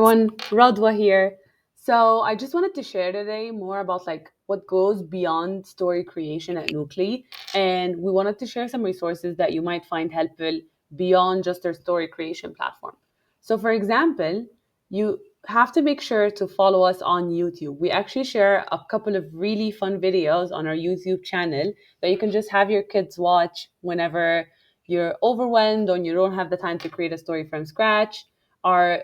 Everyone, Radwa here. So I just wanted to share today more about like what goes beyond story creation at Nookly, and we wanted to share some resources that you might find helpful beyond just our story creation platform. So, for example, you have to make sure to follow us on YouTube. We actually share a couple of really fun videos on our YouTube channel that you can just have your kids watch whenever you're overwhelmed or you don't have the time to create a story from scratch. Our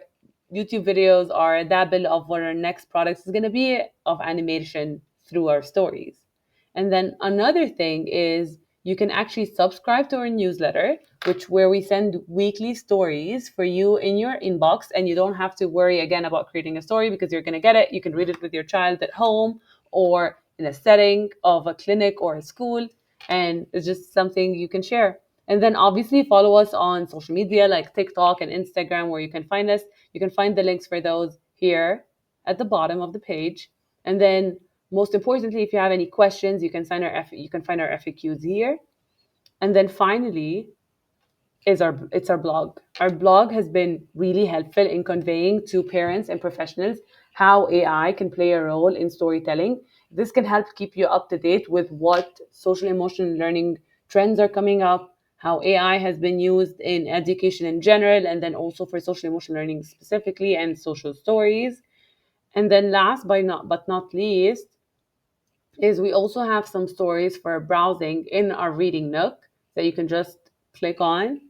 YouTube videos are a dabble of what our next product is going to be of animation through our stories. And then another thing is you can actually subscribe to our newsletter, which where we send weekly stories for you in your inbox, and you don't have to worry again about creating a story because you're going to get it. You can read it with your child at home or in a setting of a clinic or a school, and it's just something you can share. And then obviously follow us on social media like TikTok and Instagram where you can find us. You can find the links for those here at the bottom of the page. And then most importantly, if you have any questions, you can find our FAQs here. And then finally, it's our blog. Our blog has been really helpful in conveying to parents and professionals how AI can play a role in storytelling. This can help keep you up to date with what social emotional learning trends are coming up, how AI has been used in education in general, and then also for social emotional learning specifically and social stories. And then last but not least, is we also have some stories for browsing in our reading nook that you can just click on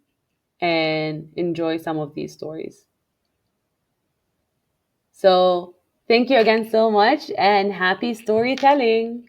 and enjoy some of these stories. So, thank you again so much and happy storytelling.